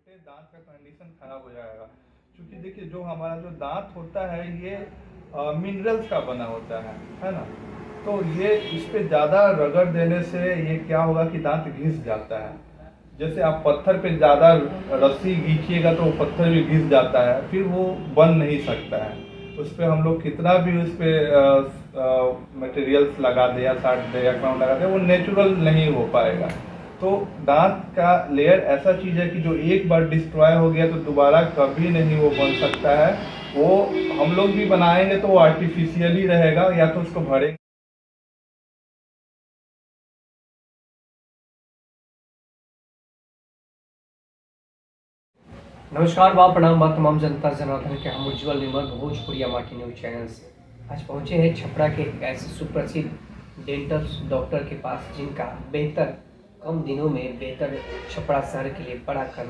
छोटे दांत का कंडीशन खराब हो जाएगा। क्योंकि देखिए जो हमारा जो दांत होता है ये मिनरल्स का बना होता है ना। तो ये इस पे ज़्यादा रगड़ देने से ये क्या होगा कि दांत घिस जाता है। जैसे आप पत्थर पे ज़्यादा रस्सी खींचिएगा तो वो पत्थर भी घिस जाता है, फिर वो बन नहीं सकता है। उस पर हम लोग कितना भी उस पर मटेरियल्स लगा दे या साट दे या क्राउन लगा दे, वो नेचुरल नहीं हो पाएगा। तो दांत का लेयर ऐसा चीज़ है कि जो एक बार डिस्ट्रॉय हो गया तो दोबारा कभी नहीं वो बन सकता है। वो हम लोग भी बनाएंगे तो वो आर्टिफिशियली रहेगा, या तो उसको भरेंगे। नमस्कार बा प्रणाम बा तमाम जनता जनार्दन के हम उज्जवल निर्मल भोजपुरिया माटी न्यूज चैनल से आज पहुंचे हैं छपरा के एक ऐसे सुप्रसिद्ध डेंटल डॉक्टर के पास जिनका बेहतर कम दिनों में बेहतर छपरा शहर के लिए बड़ा कर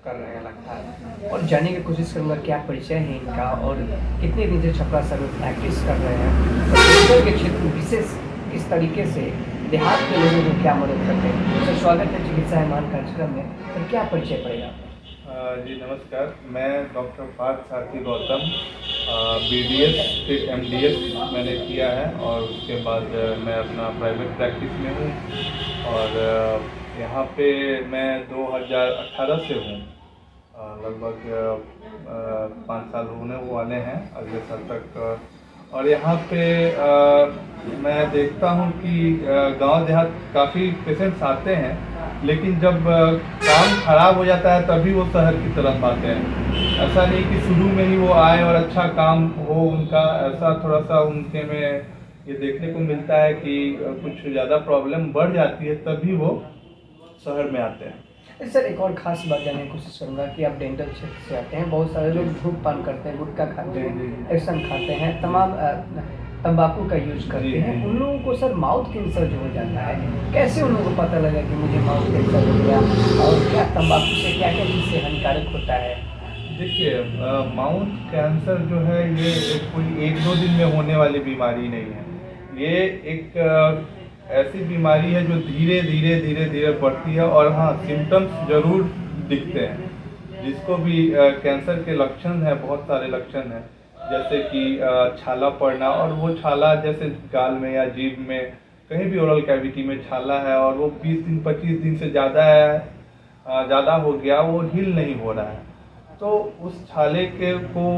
रहे लगता है। और जानने की कोशिश करूंगा क्या परिचय है इनका और कितने दिन से छपरा शहर में प्रैक्टिस कर रहे हैं और डेंटल के क्षेत्र में विशेष किस तरीके से देहात के लोगों को क्या मदद करते हैं। सर स्वागत है चिकित्सा एमान कार्यक्रम में। सर क्या परिचय पड़ेगा? जी नमस्कार, मैं डॉक्टर पार्थ सारथी गौतम BDS फिर MDS मैंने किया है और उसके बाद मैं अपना प्राइवेट प्रैक्टिस में हूँ। और यहाँ पे मैं 2018 से हूँ, लगभग 5 साल होने वाले हैं अगले साल तक। और यहाँ पे मैं देखता हूँ कि गांव देहात काफ़ी पेशेंट्स आते हैं, लेकिन जब काम खराब हो जाता है तभी वो शहर की तरफ आते हैं। ऐसा नहीं कि शुरू में ही वो आए और अच्छा काम हो उनका, ऐसा थोड़ा सा उनके में ये देखने को मिलता है कि कुछ ज़्यादा प्रॉब्लम बढ़ जाती है तभी वो शहर में आते हैं। सर एक और खास बात जानने की कोशिश करूंगा कि आप डेंटल क्षेत्र से आते हैं, बहुत सारे लोग धूमपान करते हैं, गुटखा खाते हैं, एक्शन खाते हैं, तमाम तंबाकू का यूज करते हैं। उन लोगों को सर माउथ कैंसर जो हो जाता है, कैसे उन लोगों को पता लगा कि मुझे माउथ कैंसर हो गया और क्या तंबाकू से क्या क्या चीज़ से हानिकारक होता है? देखिए माउथ कैंसर जो है ये कोई 1-2 दिन में होने वाली बीमारी नहीं है। ये एक ऐसी बीमारी है जो धीरे धीरे बढ़ती है। और हाँ, सिम्टम्स जरूर दिखते हैं। जिसको भी कैंसर के लक्षण हैं, बहुत सारे लक्षण हैं, जैसे कि छाला पड़ना, और वो छाला जैसे गाल में या जीभ में कहीं भी ओरल कैविटी में छाला है और वो 20 दिन 25 दिन से ज़्यादा हो गया, वो हील नहीं हो रहा है, तो उस छाले के को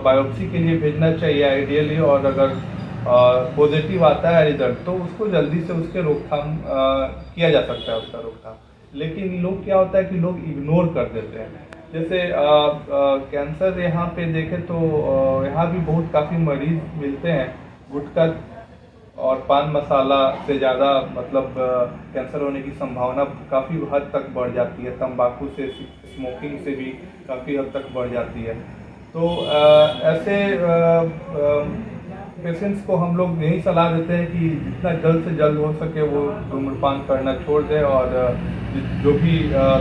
बायोप्सी के लिए भेजना चाहिए आइडियली। और अगर पॉजिटिव आता है रिजल्ट तो उसको जल्दी से उसके रोकथाम किया जा सकता है, उसका रोकथाम। लेकिन लोग क्या होता है कि लोग इग्नोर कर देते हैं। जैसे कैंसर यहाँ पे देखें तो यहाँ भी बहुत काफ़ी मरीज मिलते हैं। गुटखा और पान मसाला से ज़्यादा मतलब कैंसर होने की संभावना काफ़ी हद तक बढ़ जाती है। तंबाकू से, स्मोकिंग से भी काफ़ी हद तक बढ़ जाती है। तो ऐसे पेशेंट्स को हम लोग यही सलाह देते हैं कि जितना जल्द से जल्द हो सके वो धूम्रपान करना छोड़ दें और जो भी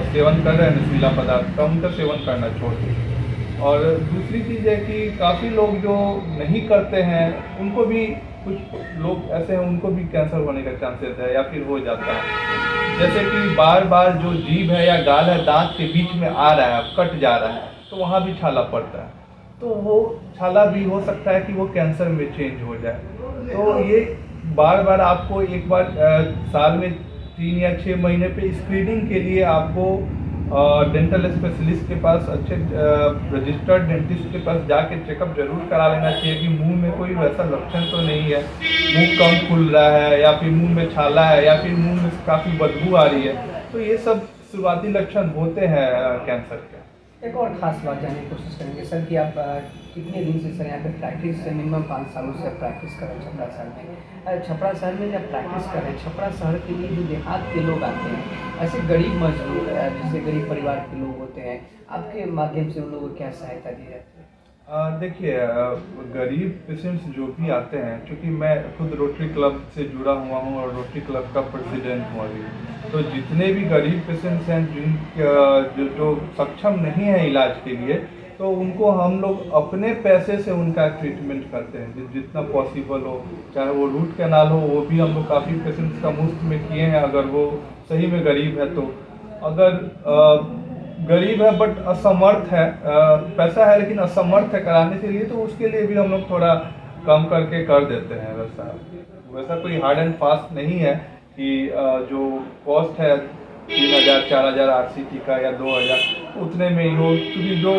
सेवन कर रहे हैं नशीला पदार्थ का, उनका सेवन करना छोड़ दें। और दूसरी चीज़ है कि काफ़ी लोग जो नहीं करते हैं उनको भी, कुछ लोग ऐसे हैं उनको भी कैंसर होने का चांसेस है या फिर हो जाता है। जैसे कि बार बार जो जीभ है या गाल है दांत के बीच में आ रहा है, कट जा रहा है, तो वहाँ भी छाला पड़ता है, तो वो छाला भी हो सकता है कि वो कैंसर में चेंज हो जाए। तो ये बार बार आपको एक बार साल में 3 या 6 महीने पे स्क्रीनिंग के लिए आपको डेंटल स्पेशलिस्ट के पास, अच्छे रजिस्टर्ड डेंटिस्ट के पास जाके चेकअप जरूर करा लेना चाहिए कि मुंह में कोई वैसा लक्षण तो नहीं है, मुंह कम खुल रहा है या फिर मुंह में छाला है या फिर मुंह में काफ़ी बदबू आ रही है। तो ये सब शुरुआती लक्षण होते हैं कैंसर के। एक और ख़ास बात जानने की कोशिश करेंगे सर कि आप कितने दिन से सर यहाँ पे प्रैक्टिस से, मिनिमम 5 सालों से प्रैक्टिस कर रहे हैं छपरा शहर में। छपरा शहर में जब प्रैक्टिस कर रहे हैं, छपरा शहर के लिए जो देहात के लोग आते हैं, ऐसे गरीब मजदूर जैसे गरीब परिवार के लोग होते हैं, आपके माध्यम से उन लोगों को क्या सहायता दी जाती है? देखिए गरीब पेशेंट्स जो भी आते हैं, क्योंकि मैं खुद रोटरी क्लब से जुड़ा हुआ हूँ और रोटरी क्लब का प्रेसिडेंट हूँ अभी, तो जितने भी गरीब पेशेंट्स हैं जो सक्षम नहीं है इलाज के लिए, तो उनको हम लोग अपने पैसे से उनका ट्रीटमेंट करते हैं जितना पॉसिबल हो। चाहे वो रूट कैनाल हो, वो भी हम लोग काफ़ी पेशेंट्स का मुफ्त में किए हैं, अगर वो सही में गरीब है तो। अगर गरीब है बट असमर्थ है, पैसा है लेकिन असमर्थ है कराने के लिए, तो उसके लिए भी हम लोग थोड़ा कम करके कर देते हैं। वैसा कोई हार्ड एंड फास्ट नहीं है कि जो कॉस्ट है 3,000 4,000 RCT का या 2,000 उतने में ही हो, क्योंकि जो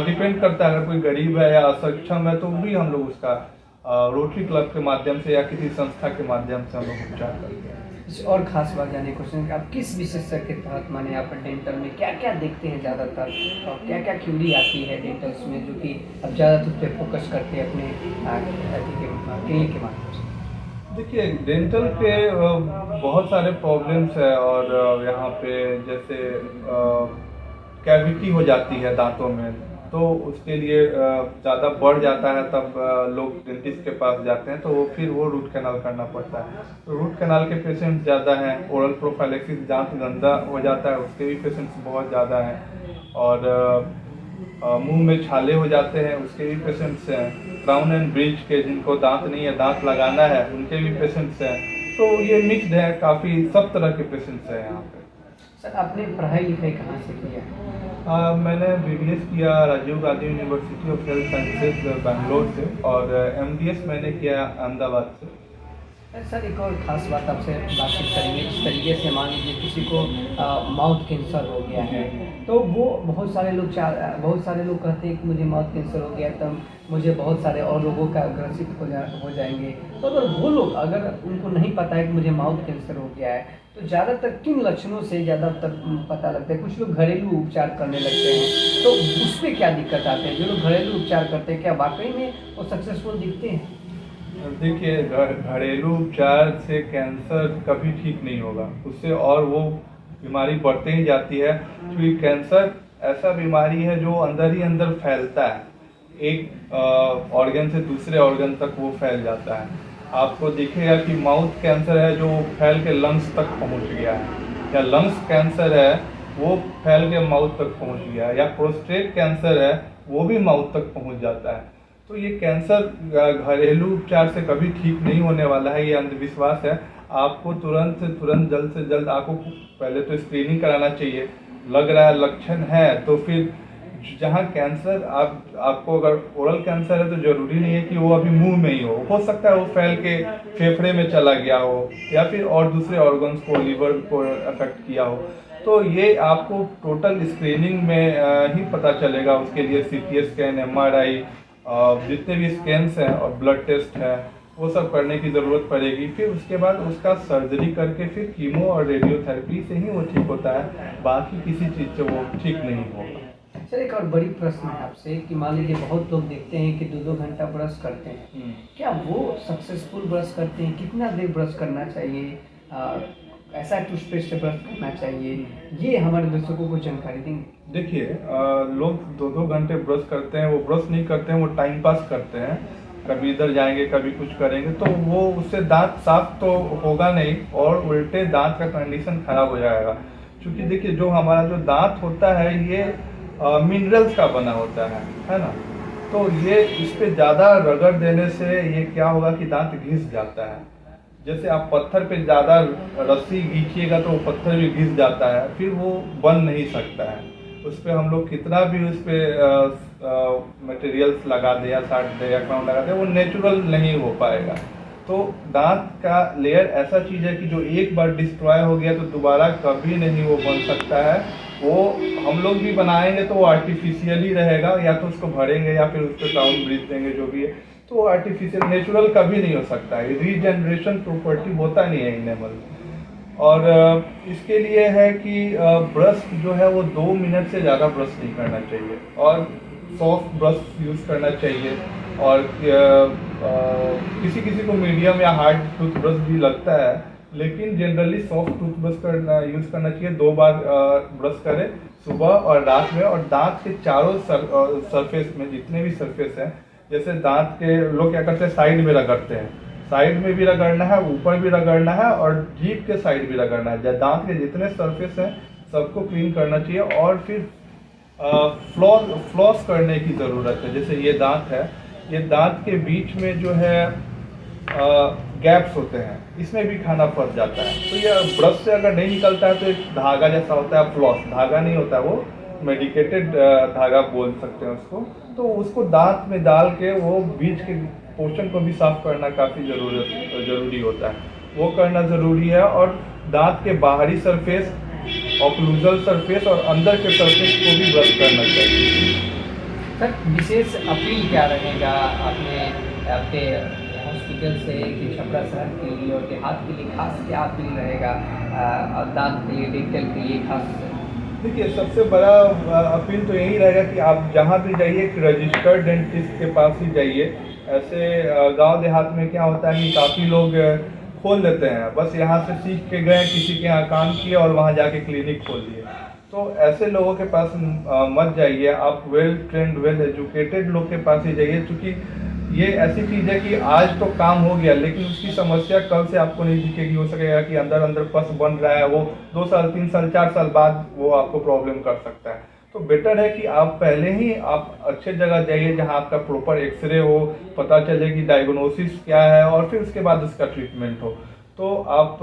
डिपेंड करता है, अगर कोई गरीब है या असक्षम है तो भी हम लोग उसका रोटरी क्लब के माध्यम से या किसी संस्था के माध्यम से हम लोग उपचार करते हैं। कुछ और खास बात जानने क्वेश्चन, आप किस विशेषज्ञ के तहत माने आप डेंटल में क्या क्या देखते हैं ज़्यादातर, और क्या क्या क्यूरी आती है डेंटल्स में जो कि अब ज़्यादातर उस पर फोकस करते हैं अपने क्लिनिक के माध्यम से? देखिए, डेंटल के बहुत सारे प्रॉब्लम्स है, और यहाँ पे जैसे कैविटी हो जाती है दांतों में, तो उसके लिए ज़्यादा बढ़ जाता है, तब लोग डेंटिस्ट के पास जाते हैं, तो फिर वो रूट कैनाल करना पड़ता है। तो रूट कैनाल के पेशेंट्स ज़्यादा हैं। ओरल प्रोफाइलेक्सिस, दांत गंदा हो जाता है, उसके भी पेशेंट्स बहुत ज़्यादा हैं। और मुंह में छाले हो जाते हैं, उसके भी पेशेंट्स हैं। क्राउन एंड ब्रिज के जिनको दांत नहीं है, दांत लगाना है, उनके भी पेशेंट्स हैं। तो ये मिक्स्ड है, काफ़ी सब तरह के पेशेंट्स हैं यहाँ पे। सर, आपने पढ़ाई लिखाई कहाँ से किया है? मैंने BBS किया Rajiv Gandhi university of health sciences Bangalore से, और MDS मैंने किया अहमदाबाद से। सर, एक और ख़ास बात आपसे बातचीत करेंगे। इस तरीके से मान लीजिए किसी को माउथ कैंसर हो गया है, तो वो बहुत सारे लोग कहते हैं कि मुझे माउथ कैंसर हो गया, तब मुझे बहुत सारे और लोगों का ग्रसित हो जाएंगे। तो अगर वो लोग, अगर उनको नहीं पता है कि मुझे माउथ कैंसर हो गया है, तो ज़्यादातर किन लक्षणों से ज़्यादातर पता लगता है? कुछ लोग घरेलू उपचार करने लगते हैं, तो उस पर क्या दिक्कत आते हैं? जो लोग घरेलू उपचार करते हैं, क्या वाकई में वो सक्सेसफुल दिखते हैं? देखिए, घरेलू उपचार से कैंसर कभी ठीक नहीं होगा, उससे और वो बीमारी बढ़ते ही जाती है। क्योंकि कैंसर ऐसा बीमारी है जो अंदर ही अंदर फैलता है, एक ऑर्गन से दूसरे ऑर्गन तक वो फैल जाता है। आपको दिखेगा कि माउथ कैंसर है जो फैल के लंग्स तक पहुंच गया है, या लंग्स कैंसर है वो फैल के माउथ तक पहुंच गया है, या प्रोस्टेट कैंसर है वो भी माउथ तक पहुंच जाता है। तो ये कैंसर घरेलू उपचार से कभी ठीक नहीं होने वाला है, ये अंधविश्वास है। आपको तुरंत जल्द से जल्द आपको पहले तो स्क्रीनिंग कराना चाहिए। लग रहा है लक्षण है तो फिर जहाँ कैंसर आपको अगर ओरल कैंसर है तो जरूरी नहीं है कि वो अभी मुंह में ही हो सकता है वो फैल के फेफड़े में चला गया हो, या फिर और दूसरे ऑर्गन्स को, लीवर को अफेक्ट किया हो। तो ये आपको टोटल स्क्रीनिंग में ही पता चलेगा। उसके लिए CT स्कैन, MRI, जितने भी स्कैन्स हैं और ब्लड टेस्ट है वो सब करने की ज़रूरत पड़ेगी। फिर उसके बाद उसका सर्जरी करके फिर कीमो और रेडियोथेरेपी से ही वो ठीक होता है, बाकी किसी चीज़ से वो ठीक नहीं होगा। सर, एक और बड़ी प्रश्न है आपसे कि मान लीजिए बहुत लोग देखते हैं कि 2-2 घंटा ब्रश करते हैं, क्या वो सक्सेसफुल ब्रश करते हैं? कितना देर ब्रश करना चाहिए? ऐसा टूथपेस्ट से ब्रश करना चाहिए? ये हमारे दर्शकों को जानकारी देंगे। देखिए, लोग 2-2 घंटे ब्रश करते हैं, वो ब्रश नहीं करते हैं, वो टाइम पास करते हैं। कभी इधर जाएंगे, कभी कुछ करेंगे, तो वो उससे दांत साफ तो होगा नहीं, और उल्टे दांत का कंडीशन खराब हो जाएगा। क्योंकि देखिए, जो हमारा जो दांत होता है ये मिनरल्स का बना होता है ना। तो ये इस पे ज़्यादा रगड़ देने से ये क्या होगा कि दांत घिस जाता है। जैसे आप पत्थर पे ज़्यादा रस्सी खींचिएगा तो वो पत्थर भी घिस जाता है, फिर वो बन नहीं सकता है। उस पर हम लोग कितना भी उस पर मटेरियल्स लगा दे या साट दे या क्राउन लगा दे, वो नेचुरल नहीं हो पाएगा। तो दांत का लेयर ऐसा चीज़ है कि जो एक बार डिस्ट्रॉय हो गया तो दोबारा कभी नहीं वो बन सकता है। वो हम लोग भी बनाएंगे तो वो आर्टिफिशियली रहेगा, या तो उसको भरेंगे या फिर उस पर क्राउन ब्रिज देंगे, जो भी है, तो वो आर्टिफिशियल, नेचुरल कभी नहीं हो सकता है। रीजनरेशन प्रॉपर्टी होता नहीं है इनेमल। और इसके लिए है कि ब्रश जो है वो 2 मिनट से ज़्यादा ब्रश नहीं करना चाहिए, और सॉफ्ट ब्रश यूज़ करना चाहिए। और किसी किसी को मीडियम या हार्ड टूथब्रश भी लगता है, लेकिन जनरली सॉफ्ट टूथब्रश यूज़ करना चाहिए। 2 बार ब्रश करें, सुबह और रात में। और दांत के चारों सरफेस में जितने भी सरफेस हैं, जैसे दांत के लोग क्या करते हैं, साइड में रगड़ते हैं, साइड में भी रगड़ना है, ऊपर भी रगड़ना है, और जीभ के साइड भी रगड़ना है। दांत के जितने सरफेस हैं सबको क्लीन करना चाहिए। और फिर फ्लॉस करने की ज़रूरत है। जैसे ये दांत है, ये दांत के बीच में जो है गैप्स होते हैं, इसमें भी खाना फंस जाता है। तो ये ब्रश से अगर नहीं निकलता है तो एक धागा जैसा होता है, फ्लॉस धागा नहीं होता, वो मेडिकेटेड धागा बोल सकते हैं उसको, तो उसको दांत में डाल के वो बीच के पोर्शन को भी साफ करना काफ़ी ज़रूरी होता है, वो करना ज़रूरी है। और दांत के बाहरी सरफेस, ऑक्लूजल सरफेस और अंदर के सरफेस को भी ब्रश करना चाहिए। सर विशेष अपील क्या रहेगा आपने आपके हॉस्पिटल से कि छपरा शहर के लिए और देहात के लिए खास क्या अपील रहेगा, और दांत के लिए, डेंटल के लिए खास? देखिए, सबसे बड़ा अपील तो यही रहेगा कि आप जहाँ भी जाइए एक रजिस्टर्ड डेंटिस्ट के पास ही जाइए। ऐसे गांव देहात में क्या होता है कि काफ़ी लोग खोल देते हैं, बस यहाँ से सीख के गए, किसी के यहाँ काम किए और वहाँ जाके क्लिनिक खोल दिए। तो ऐसे लोगों के पास मत जाइए, आप वेल ट्रेंड, वेल एजुकेटेड लोग के पास ही जाइए, क्योंकि ये ऐसी चीज़ है कि आज तो काम हो गया लेकिन उसकी समस्या कल से आपको नहीं दिखेगी। हो सकेगा कि अंदर अंदर पस बन रहा है, वो 2 साल 3 साल 4 साल बाद वो आपको प्रॉब्लम कर सकता है। तो बेटर है कि आप पहले ही आप अच्छे जगह जाइए जहां आपका प्रॉपर एक्सरे हो, पता चले कि डायग्नोसिस क्या है और फिर उसके बाद उसका ट्रीटमेंट हो। तो आप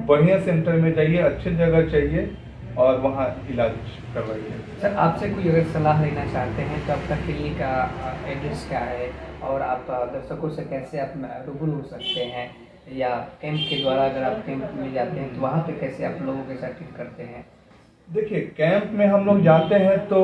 बढ़िया सेंटर में जाइए, अच्छे जगह चाहिए और वहाँ इलाज करवाइए। सर आपसे कोई अगर सलाह लेना चाहते हैं तो आपका क्लिनिक का एड्रेस क्या है, और आप दर्शकों से कैसे आप रूबरू हो सकते हैं, या कैंप के द्वारा अगर आप कैंप में जाते हैं तो वहाँ पे कैसे आप लोगों के साथ ट्रीट करते हैं? देखिए, कैंप में हम लोग जाते हैं तो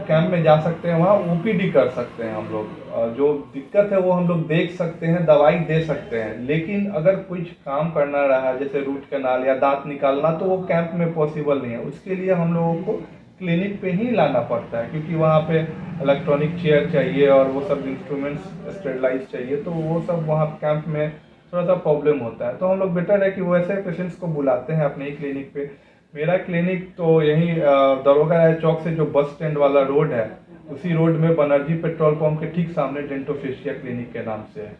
कैंप में जा सकते हैं, वहाँ ओपीडी कर सकते हैं हम लोग, जो दिक्कत है वो हम लोग देख सकते हैं, दवाई दे सकते हैं। लेकिन अगर कुछ काम करना रहा जैसे रूट कैनाल या दांत निकालना, तो वो कैंप में पॉसिबल नहीं है। उसके लिए हम लोगों को क्लिनिक पे ही लाना पड़ता है, क्योंकि वहाँ पे इलेक्ट्रॉनिक चेयर चाहिए और वो सब इंस्ट्रूमेंट्स स्टेरिलाइज चाहिए, तो वो सब वहाँ कैंप में थोड़ा सा प्रॉब्लम होता है। तो हम लोग बेटर है कि वो ऐसे पेशेंट्स को बुलाते हैं अपने ही क्लिनिक पे। मेरा क्लिनिक तो यहीं दरोगा राय चौक से जो बस स्टैंड वाला रोड है, उसी रोड में बनर्जी पेट्रोल पंप के ठीक सामने डेंटोफेशिया क्लिनिक के नाम से है।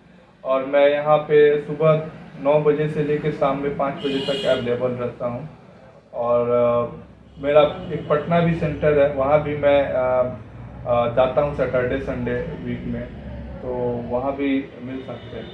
और मैं यहाँ पे सुबह 9 बजे से लेकर शाम में 5 बजे तक अवेलेबल रहता हूँ। और मेरा एक पटना भी सेंटर है, वहाँ भी मैं जाता हूँ सैटरडे संडे वीक में, तो वहाँ भी मिल सकते हैं।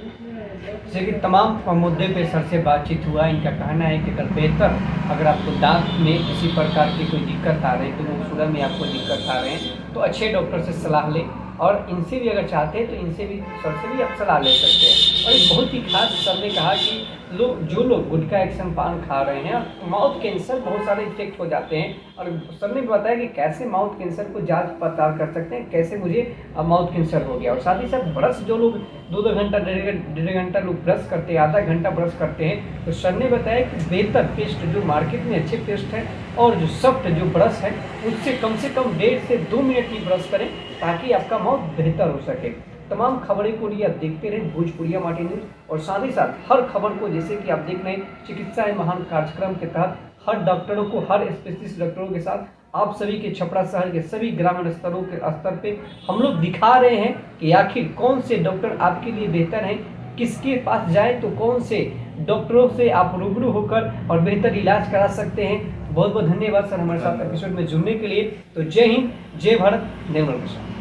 जैसे कि तमाम मुद्दे पे सर से बातचीत हुआ, इनका कहना है कि अगर बेहतर अगर आपको दांत में किसी प्रकार की कोई दिक्कत आ रही है, तो मुखसुड़ा में आपको दिक्कत आ रहे हैं, तो अच्छे डॉक्टर से सलाह लें, और इनसे भी अगर चाहते हैं तो इनसे भी, सर से भी आप सलाह ले सकते हैं। और एक बहुत ही खास सर ने कहा कि जो लोग गुटखा एक्शन पान खा रहे हैं, माउथ कैंसर बहुत सारे इफेक्ट हो जाते हैं, और सर ने बताया कि कैसे माउथ कैंसर को जांच पड़ताल कर सकते हैं, कैसे मुझे माउथ कैंसर हो गया। और साथ ही साथ ब्रश, जो लोग 2-2 घंटा, 1.5 घंटा लोग ब्रश करते हैं, आधा घंटा ब्रश करते हैं, तो सर ने बताया कि बेहतर पेस्ट जो मार्केट में अच्छे पेस्ट है और जो सॉफ्ट जो ब्रश है, उससे कम 1.5 से 2 मिनट ही ब्रश करें, ताकि आपका माउथ बेहतर हो सके। तमाम खबरें को लिए आप देखते रहें भोजपुरिया माटी न्यूज़, और साथ ही साथ हर खबर को, जैसे कि आप देख रहे हैं चिकित्सा है महान कार्यक्रम के तहत हर डॉक्टरों को, हर स्पेशलिस्ट डॉक्टरों के साथ आप सभी के छपरा शहर के सभी ग्रामीण स्तरों के स्तर पे हम लोग दिखा रहे हैं कि आखिर कौन से डॉक्टर आपके लिए बेहतर हैं, किसके पास जाए तो कौन से डॉक्टरों से आप रूबरू होकर और बेहतर इलाज करा सकते हैं। बहुत बहुत धन्यवाद सर हमारे साथ एपिसोड में जुड़ने के लिए। तो जय हिंद, जय भारत, जय